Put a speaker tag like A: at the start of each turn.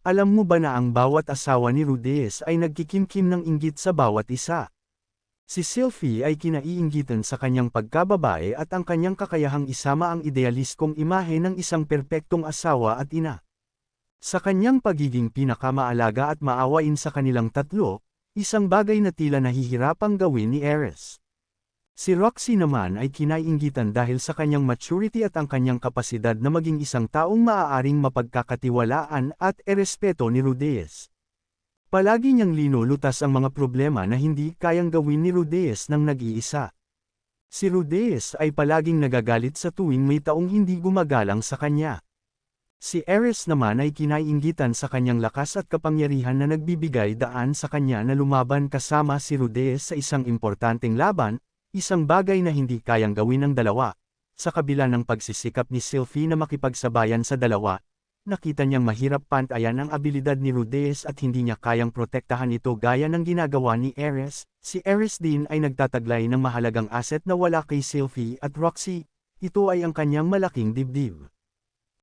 A: Alam mo ba na ang bawat asawa ni Rudez ay nagkikimkim ng inggit sa bawat isa? Si Sylvie ay kinaiinggitan sa kanyang pagkababae at ang kanyang kakayahang isama ang idealistkong imahe ng isang perpektong asawa at ina. Sa kanyang pagiging pinakamaalaga at maawain sa kanilang tatlo, isang bagay na tila nahihirapang gawin ni Ares. Si Roxy naman ay kinaiinggitan dahil sa kanyang maturity at ang kanyang kapasidad na maging isang taong maaaring mapagkakatiwalaan at erespeto ni Rudez. Palagi niyang linulutas ang mga problema na hindi kayang gawin ni Rudez nang nag-iisa. Si Rudez ay palaging nagagalit sa tuwing may taong hindi gumagalang sa kanya. Si Ares naman ay kinaiinggitan sa kanyang lakas at kapangyarihan na nagbibigay daan sa kanya na lumaban kasama si Rudez sa isang importanteng laban, isang bagay na hindi kayang gawin ng dalawa. Sa kabila ng pagsisikap ni Sylvie na makipagsabayan sa dalawa, nakita niyang mahirap pantayan ang abilidad ni Rudez at hindi niya kayang protektahan ito gaya ng ginagawa ni Ares. Si Ares din ay nagtataglay ng mahalagang asset na wala kay Sylvie at Roxy. Ito ay ang kanyang malaking dibdib.